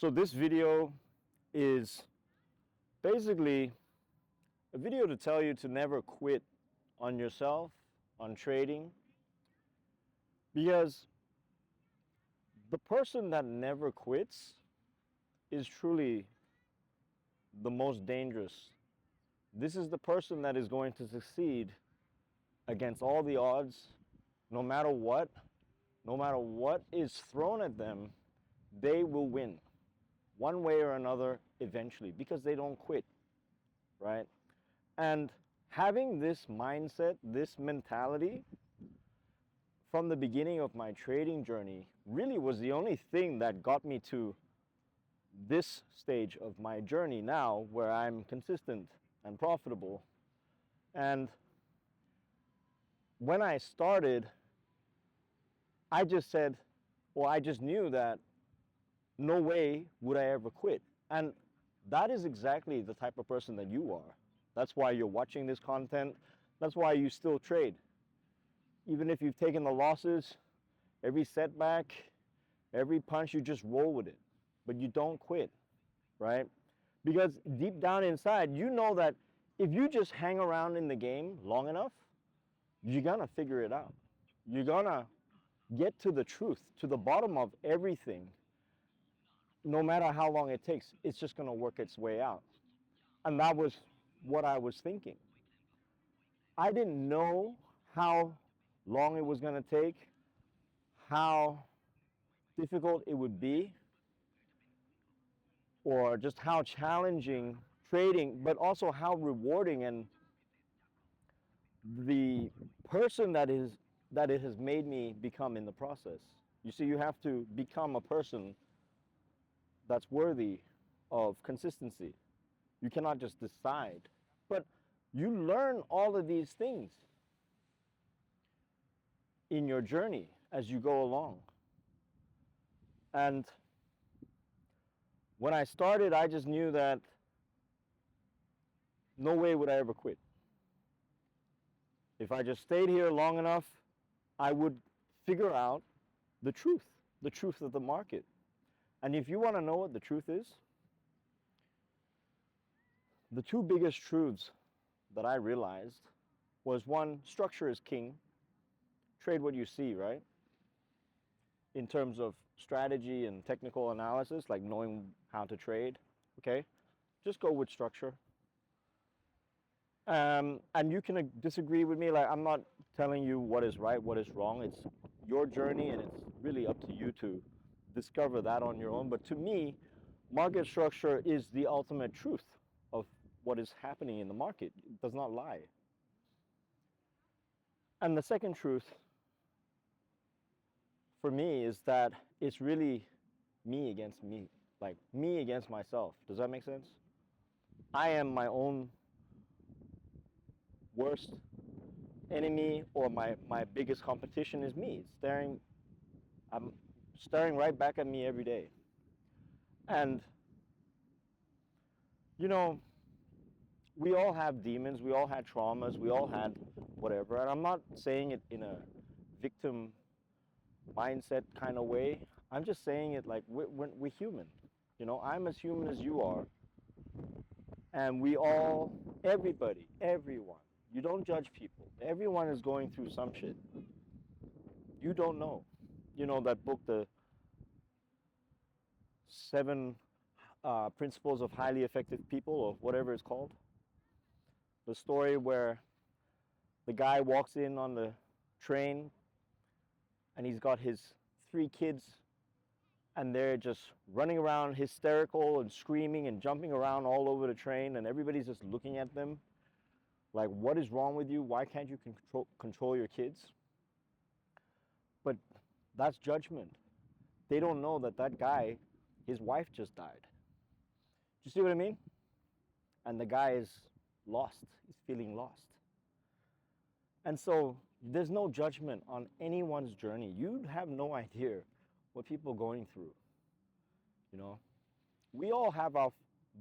So this video is basically a video to tell you to never quit on yourself, on trading, because the person that never quits is truly the most dangerous. This is the person that is going to succeed against all the odds, no matter what is thrown at them, they will win one way or another eventually because they don't quit, right? And having this mindset, this mentality from the beginning of my trading journey really was the only thing that got me to this stage of my journey now, where I'm consistent and profitable. And when I started, I just knew that no way would I ever quit. And that is exactly the type of person that you are. That's why you're watching this content. That's why you still trade. Even if you've taken the losses, every setback, every punch, you just roll with it. But you don't quit, right? Because deep down inside, you know that if you just hang around in the game long enough, you're gonna figure it out. You're gonna get to the truth, to the bottom of everything. No matter how long it takes, it's just gonna work its way out. And that was what I was thinking. I didn't know how long it was gonna take, how difficult it would be, or just how challenging trading, but also how rewarding and the person that it has made me become in the process. You see, you have to become a person that's worthy of consistency. You cannot just decide, but you learn all of these things in your journey as you go along. And when I started, I just knew that no way would I ever quit. If I just stayed here long enough, I would figure out the truth of the market. And if you want to know what the truth is, the two biggest truths that I realized was, one, structure is king. Trade what you see, right? In terms of strategy and technical analysis, like knowing how to trade, okay? Just go with structure. And you can disagree with me. Like, I'm not telling you what is right, what is wrong. It's your journey, and it's really up to you to discover that on your own. But to me, market structure is the ultimate truth of what is happening in the market. It does not lie. And the second truth for me is that it's really me against me, like me against myself. Does that make sense? I am my own worst enemy, or my biggest competition is me. I'm staring right back at me every day. And, you know, we all have demons, we all had traumas, we all had whatever. And I'm not saying it in a victim mindset kind of way. I'm just saying it like we're human. You know, I'm as human as you are. And we all, everybody, everyone, you don't judge people. Everyone is going through some shit. You don't know. You know that book, the 7 Principles of Highly Effective People, or whatever it's called? The story where the guy walks in on the train and he's got his 3 kids and they're just running around hysterical and screaming and jumping around all over the train, and everybody's just looking at them like, what is wrong with you? Why can't you control your kids? But that's judgment. They don't know that that guy, his wife just died. Do you see what I mean? And the guy is lost. He's feeling lost. And so there's no judgment on anyone's journey. You have no idea what people are going through. You know, we all have our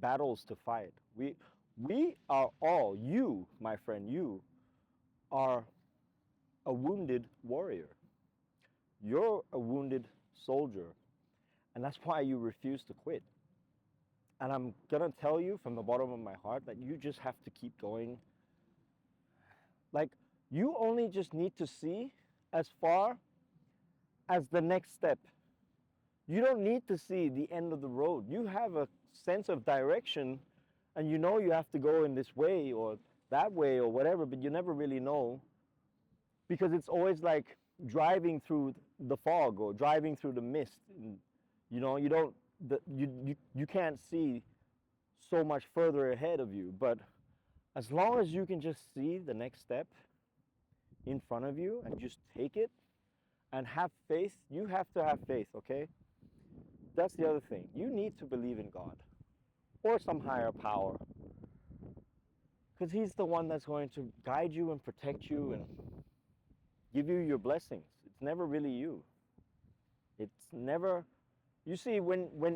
battles to fight. We are all, you, my friend, you are a wounded warrior. You're a wounded soldier. And that's why you refuse to quit. And I'm going to tell you from the bottom of my heart that you just have to keep going. Like, you only just need to see as far as the next step. You don't need to see the end of the road. You have a sense of direction, and you know you have to go in this way or that way or whatever, but you never really know, because it's always like driving through the fog or driving through the mist. And, you know, you can't see so much further ahead of you. But as long as you can just see the next step in front of you and just take it and have faith, you have to have faith, okay? That's the other thing. You need to believe in God or some higher power, because He's the one that's going to guide you and protect you and give you your blessings. It's never really you. It's never, you see,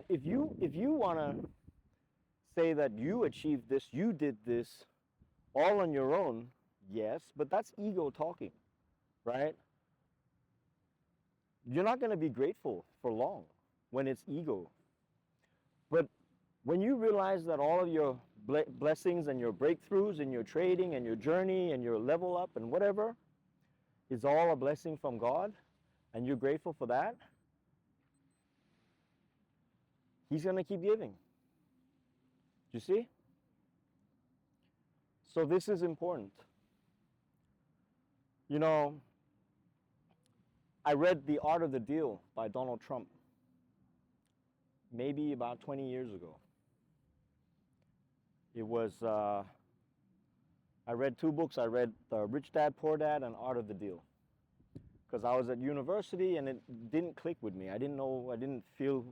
if you want to say that you achieved this, you did this all on your own, yes, but that's ego talking, right? You're not going to be grateful for long when it's ego. But when you realize that all of your blessings and your breakthroughs and your trading and your journey and your level up and whatever is all a blessing from God, and you're grateful for that, He's going to keep giving. You see? So this is important. You know, I read The Art of the Deal by Donald Trump maybe about 20 years ago. It was, I read two books. I read Rich Dad, Poor Dad and Art of the Deal, because I was at university and it didn't click with me. I didn't feel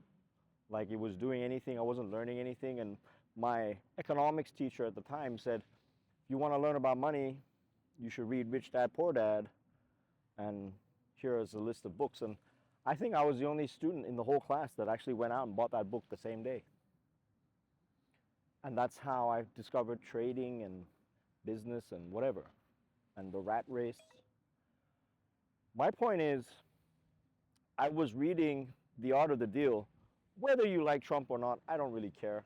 like it was doing anything. I wasn't learning anything. And my economics teacher at the time said, if you want to learn about money, you should read Rich Dad, Poor Dad, and here is a list of books. And I think I was the only student in the whole class that actually went out and bought that book the same day. And that's how I discovered trading and business and whatever, and the rat race. My point is, I was reading The Art of the Deal. Whether you like Trump or not, I don't really care.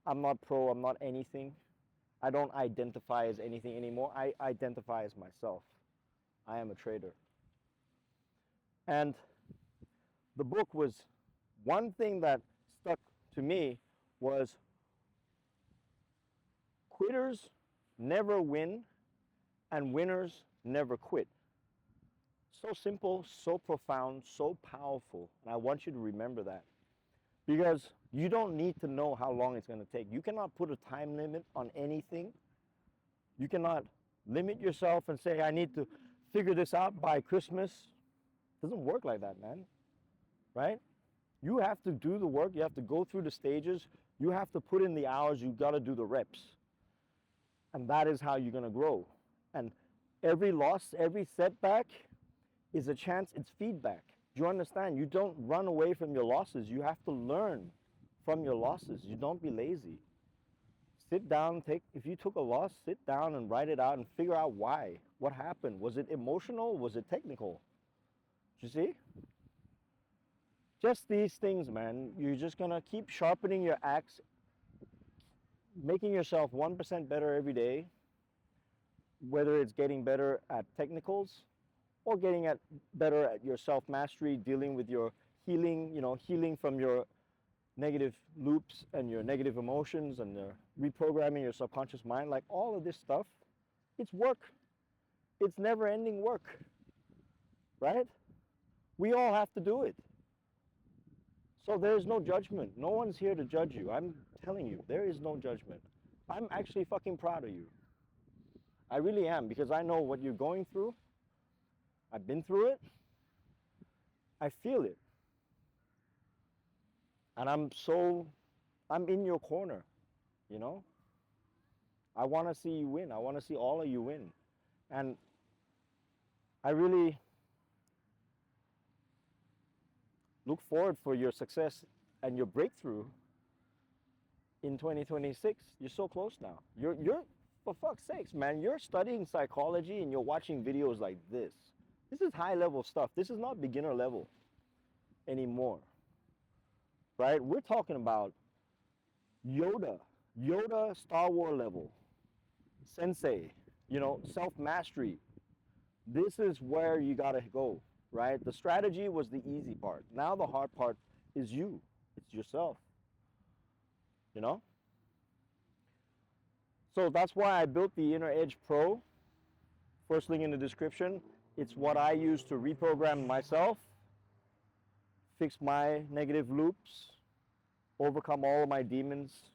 I'm not pro, I'm not anything. I don't identify as anything anymore. I identify as myself. I am a trader. And the book was, one thing that stuck to me was, quitters never win and winners never quit. So simple, so profound, so powerful. And I want you to remember that. Because you don't need to know how long it's going to take. You cannot put a time limit on anything. You cannot limit yourself and say, I need to figure this out by Christmas. It doesn't work like that, man. Right? You have to do the work. You have to go through the stages. You have to put in the hours. You've got to do the reps. And that is how you're going to grow. And every loss, every setback is a chance. It's feedback. Do you understand? You don't run away from your losses. You have to learn from your losses. You don't be lazy. Sit down, if you took a loss, sit down and write it out and figure out why. What happened? Was it emotional? Was it technical? You see? Just these things, man. You're just going to keep sharpening your axe, making yourself 1% better every day, whether it's getting better at technicals or getting better at your self-mastery, dealing with your healing, healing from your negative loops and your negative emotions and reprogramming your subconscious mind. Like, all of this stuff, it's work. It's never-ending work, right? We all have to do it. So there's no judgment. No one's here to judge you. I'm telling you, there is no judgment. I'm actually fucking proud of you. I really am, because I know what you're going through. I've been through it. I feel it. And I'm in your corner, I want to see you win. I want to see all of you win. And I really look forward for your success and your breakthrough in 2026. You're so close now. You're for fuck's sakes, man, you're studying psychology and you're watching videos like this. This is high level stuff. This is not beginner level anymore. right? We're talking about Yoda, Star Wars level, sensei, self-mastery. This is where you gotta go, right? The strategy was the easy part. Now the hard part is you. It's yourself, you know? So that's why I built the Inner Edge Pro. First link in the description. It's what I use to reprogram myself, fix my negative loops, overcome all of my demons.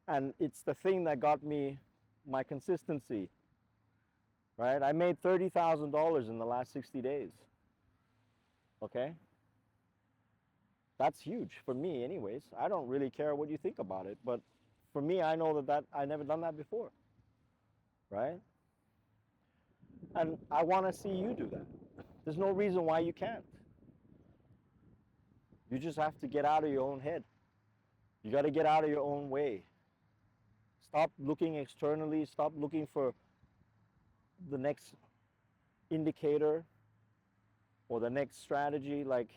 And it's the thing that got me my consistency, right? I made $30,000 in the last 60 days, okay? That's huge for me anyways. I don't really care what you think about it, but for me, I know that I never done that before, right? And I want to see you do that. There's no reason why you can't. You just have to get out of your own head. You got to get out of your own way. Stop looking externally. Stop looking for the next indicator or the next strategy. Like,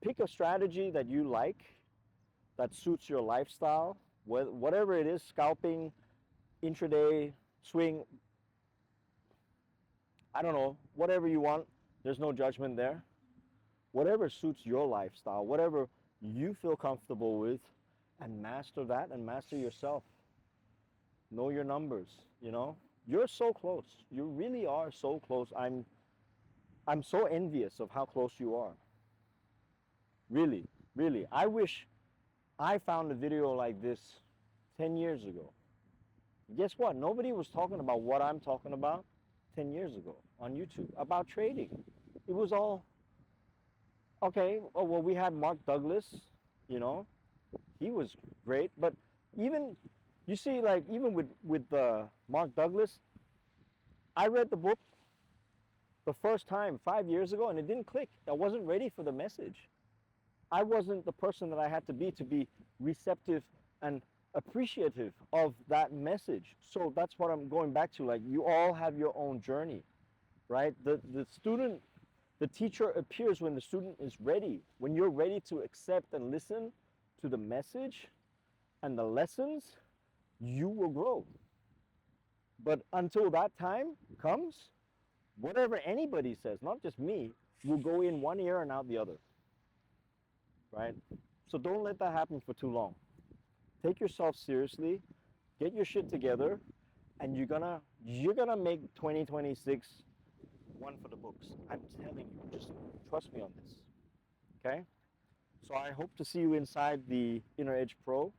pick a strategy that you like, that suits your lifestyle, whatever it is, scalping, intraday, swing, I don't know, whatever you want. There's no judgment there. Whatever suits your lifestyle, whatever you feel comfortable with, and master that and master yourself. Know your numbers, You're so close. You really are so close. I'm so envious of how close you are. Really, really. I wish I found a video like this 10 years ago. Guess what? Nobody was talking about what I'm talking about 10 years ago on YouTube about trading. It was all, okay, oh, well, we had Mark Douglas, he was great. But even, you see, like, even with Mark Douglas, I read the book the first time 5 years ago and it didn't click. I wasn't ready for the message. I wasn't the person that I had to be receptive and appreciative of that message. So that's what I'm going back to. Like, you all have your own journey, right? The teacher appears when the student is ready. When you're ready to accept and listen to the message and the lessons, you will grow. But until that time comes, whatever anybody says, not just me, will go in one ear and out the other, right? So don't let that happen for too long. Take yourself seriously, get your shit together, and you're gonna make 2026 one for the books. I'm telling you, just trust me on this, okay? So I hope to see you inside the Inner Edge Pro.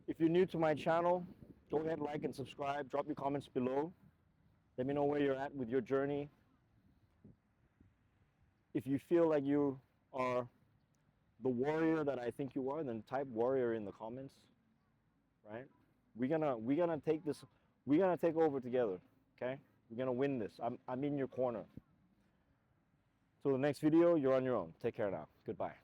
If you're new to my channel, go ahead, like and subscribe, drop your comments below. Let me know where you're at with your journey. If you feel like you are the warrior that I think you are, then type warrior in the comments, right? We're gonna take this, we're gonna take over together, okay? We're gonna win this. I'm in your corner. Till the next video, you're on your own. Take care now. Goodbye.